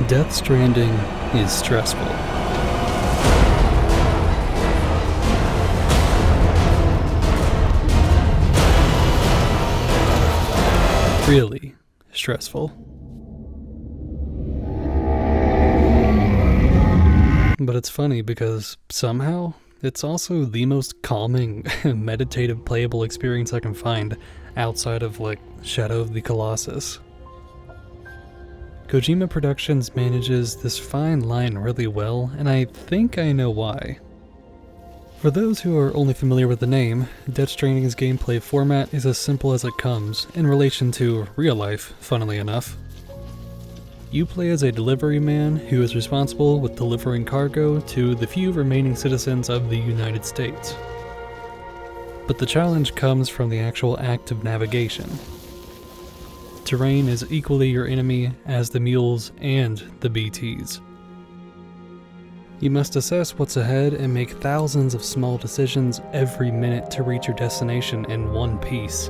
Death Stranding is stressful. Really stressful. But it's funny because somehow it's also the most calming, meditative playable experience I can find outside of Shadow of the Colossus. Kojima Productions manages this fine line really well, and I think I know why. For those who are only familiar with the name, Death Stranding's gameplay format is as simple as it comes, in relation to real life, funnily enough. You play as a delivery man who is responsible with delivering cargo to the few remaining citizens of the United States. But the challenge comes from the actual act of navigation. Terrain is equally your enemy as the mules and the BTs. You must assess what's ahead and make thousands of small decisions every minute to reach your destination in one piece.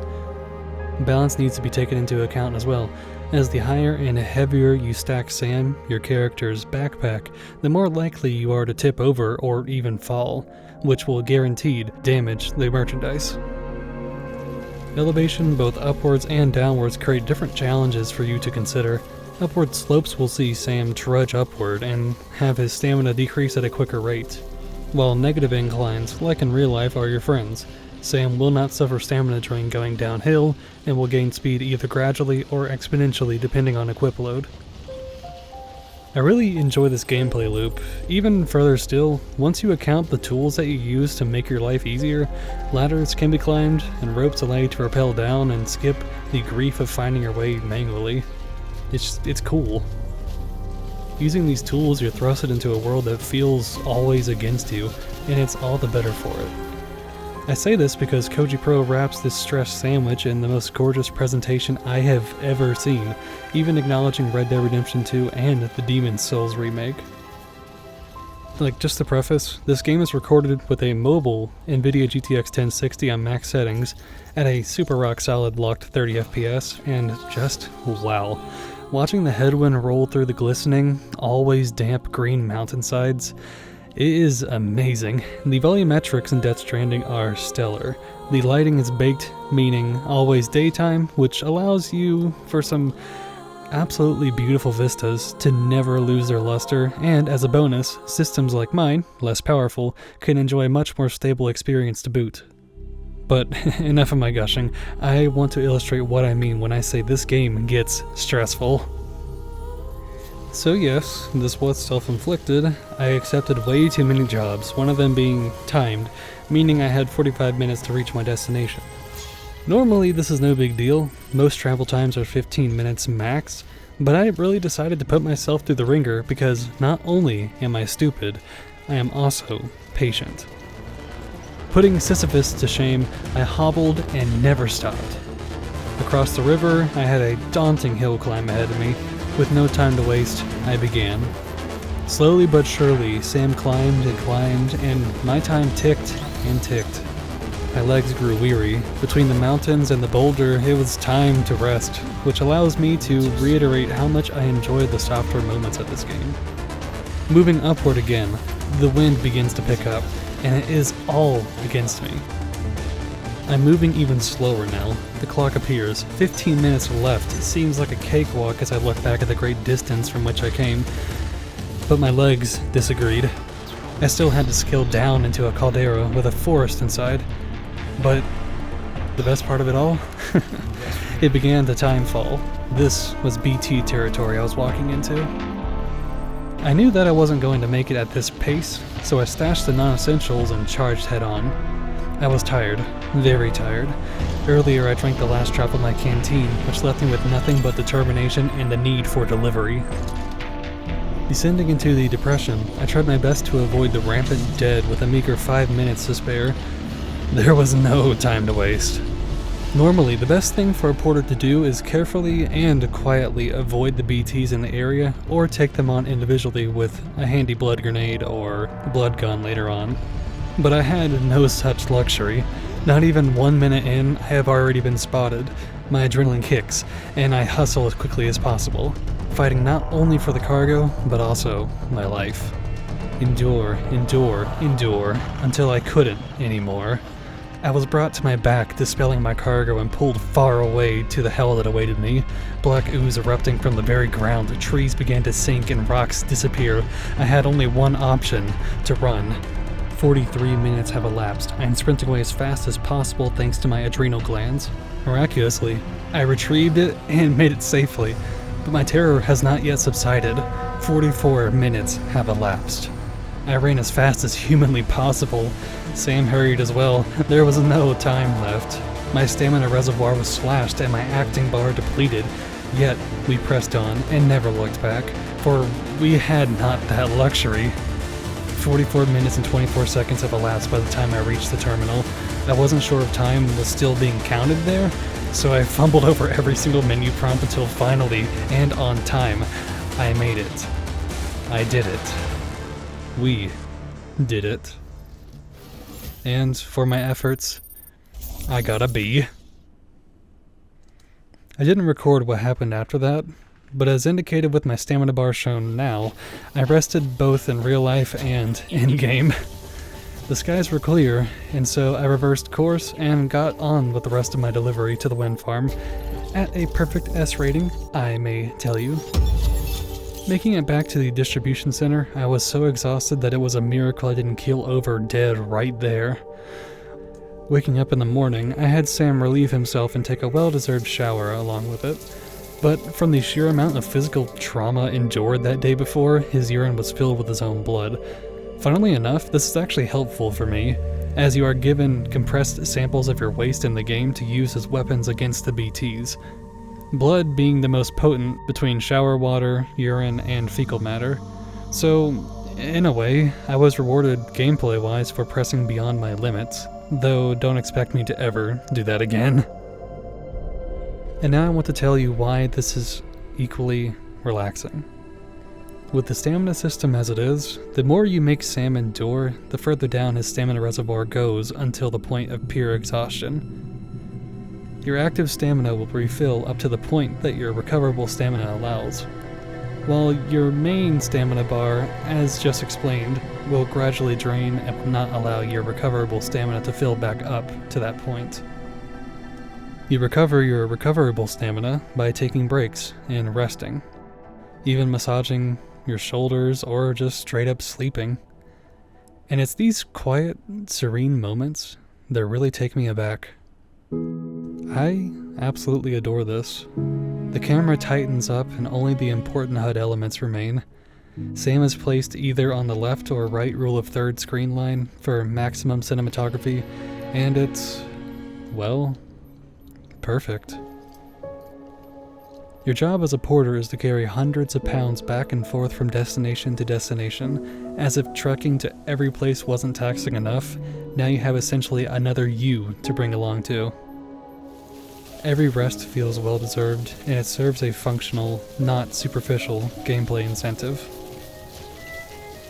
Balance needs to be taken into account as well, as the higher and heavier you stack Sam, your character's backpack, the more likely you are to tip over or even fall, which will guaranteed damage the merchandise. Elevation both upwards and downwards create different challenges for you to consider. Upward slopes will see Sam trudge upward and have his stamina decrease at a quicker rate, while negative inclines, like in real life, are your friends. Sam will not suffer stamina drain going downhill and will gain speed either gradually or exponentially depending on equip load. I really enjoy this gameplay loop. Even further still, once you account the tools that you use to make your life easier, ladders can be climbed and ropes allow you to rappel down and skip the grief of finding your way manually. It's cool. Using these tools, you're thrusted into a world that feels always against you, and it's all the better for it. I say this because Koji Pro wraps this stress sandwich in the most gorgeous presentation I have ever seen, even acknowledging Red Dead Redemption 2 and the Demon's Souls remake. Just to preface, this game is recorded with a mobile NVIDIA GTX 1060 on max settings at a super rock solid locked 30 FPS, and just wow. Watching the headwind roll through the glistening, always damp green mountainsides, it is amazing. The volumetrics in Death Stranding are stellar. The lighting is baked, meaning always daytime, which allows you for some absolutely beautiful vistas to never lose their luster, and as a bonus, systems like mine, less powerful, can enjoy a much more stable experience to boot. But enough of my gushing, I want to illustrate what I mean when I say this game gets stressful. So yes, this was self-inflicted. I accepted way too many jobs, one of them being timed, meaning I had 45 minutes to reach my destination. Normally this is no big deal, most travel times are 15 minutes max, but I really decided to put myself through the ringer because not only am I stupid, I am also patient. Putting Sisyphus to shame, I hobbled and never stopped. Across the river, I had a daunting hill climb ahead of me. With no time to waste, I began. Slowly but surely, Sam climbed and my time ticked and ticked. My legs grew weary. Between the mountains and the boulder, it was time to rest, which allows me to reiterate how much I enjoy the softer moments of this game. Moving upward again, the wind begins to pick up, and it is all against me. I'm moving even slower now. The clock appears. 15 minutes left. It seems like a cakewalk as I look back at the great distance from which I came. But my legs disagreed. I still had to scale down into a caldera with a forest inside. But the best part of it all? It began to time fall. This was BT territory I was walking into. I knew that I wasn't going to make it at this pace, so I stashed the non-essentials and charged head-on. I was tired, very tired. Earlier I drank the last drop of my canteen, which left me with nothing but determination and the need for delivery. Descending into the depression, I tried my best to avoid the rampant dead with a meager 5 minutes to spare. There was no time to waste. Normally, the best thing for a porter to do is carefully and quietly avoid the BTs in the area, or take them on individually with a handy blood grenade or blood gun later on. But I had no such luxury. Not even 1 minute in, I have already been spotted. My adrenaline kicks, and I hustle as quickly as possible. fighting not only for the cargo, but also my life. Endure, until I couldn't anymore. I was brought to my back, dispelling my cargo, and pulled far away to the hell that awaited me. Black ooze erupting from the very ground, trees began to sink and rocks disappear. I had only one option: to run. 43 minutes have elapsed. I am sprinting away as fast as possible thanks to my adrenal glands. Miraculously, I retrieved it and made it safely, but my terror has not yet subsided. 44 minutes have elapsed. I ran as fast as humanly possible. Sam hurried as well. There was no time left. My stamina reservoir was slashed and my acting bar depleted. Yet, we pressed on and never looked back, for we had not that luxury. 44 minutes and 24 seconds have elapsed by the time I reached the terminal. I wasn't sure if time was still being counted there, so I fumbled over every single menu prompt until finally, and on time, I made it. I did it. We did it. And for my efforts, I got a B. I didn't record what happened after that, but as indicated with my stamina bar shown now, I rested both in real life and in-game. The skies were clear, and so I reversed course and got on with the rest of my delivery to the wind farm, at a perfect S rating, I may tell you. Making it back to the distribution center, I was so exhausted that it was a miracle I didn't keel over dead right there. Waking up in the morning, I had Sam relieve himself and take a well-deserved shower along with it. But from the sheer amount of physical trauma endured that day before, his urine was filled with his own blood. Funnily enough, this is actually helpful for me, as you are given compressed samples of your waste in the game to use as weapons against the BTs. Blood being the most potent between shower water, urine, and fecal matter. So, in a way, I was rewarded gameplay-wise for pressing beyond my limits, though don't expect me to ever do that again. And now I want to tell you why this is equally relaxing. With the stamina system as it is, the more you make Sam endure, the further down his stamina reservoir goes until the point of pure exhaustion. Your active stamina will refill up to the point that your recoverable stamina allows, while your main stamina bar, as just explained, will gradually drain and will not allow your recoverable stamina to fill back up to that point. You recover your recoverable stamina by taking breaks and resting, even massaging your shoulders or just straight up sleeping. And it's these quiet, serene moments that really take me aback. I absolutely adore this. The camera tightens up and only the important HUD elements remain. Sam is placed either on the left or right rule of third screen line for maximum cinematography, and it's, well, perfect. Your job as a porter is to carry hundreds of pounds back and forth from destination to destination. As if trekking to every place wasn't taxing enough, now you have essentially another you to bring along too. Every rest feels well-deserved, and it serves a functional, not superficial, gameplay incentive.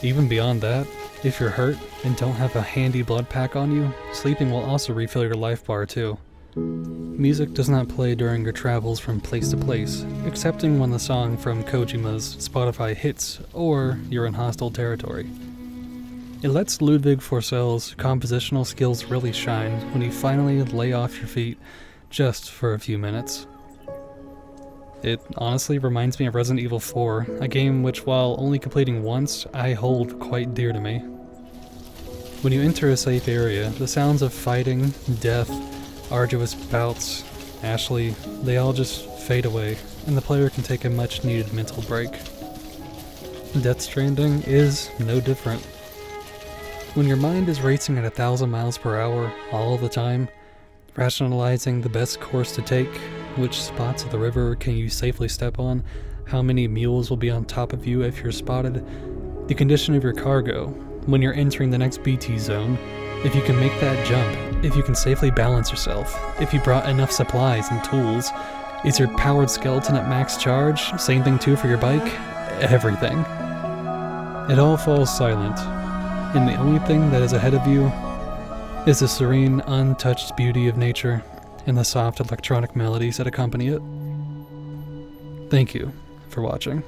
Even beyond that, if you're hurt and don't have a handy blood pack on you, sleeping will also refill your life bar too. Music does not play during your travels from place to place, excepting when the song from Kojima's Spotify hits or you're in hostile territory. It lets Ludwig Forsel's compositional skills really shine when you finally lay off your feet just for a few minutes. It honestly reminds me of Resident Evil 4, a game which, while only completing once, I hold quite dear to me. When you enter a safe area, the sounds of fighting, death, arduous bouts, Ashley, they all just fade away, and the player can take a much needed mental break. Death Stranding is no different. When your mind is racing at 1,000 miles per hour all the time, rationalizing the best course to take, which spots of the river can you safely step on, how many mules will be on top of you if you're spotted, the condition of your cargo, when you're entering the next BT zone, if you can make that jump, if you can safely balance yourself, if you brought enough supplies and tools, is your powered skeleton at max charge, same thing too for your bike, everything. It all falls silent, and the only thing that is ahead of you is the serene, untouched beauty of nature and the soft electronic melodies that accompany it. Thank you for watching.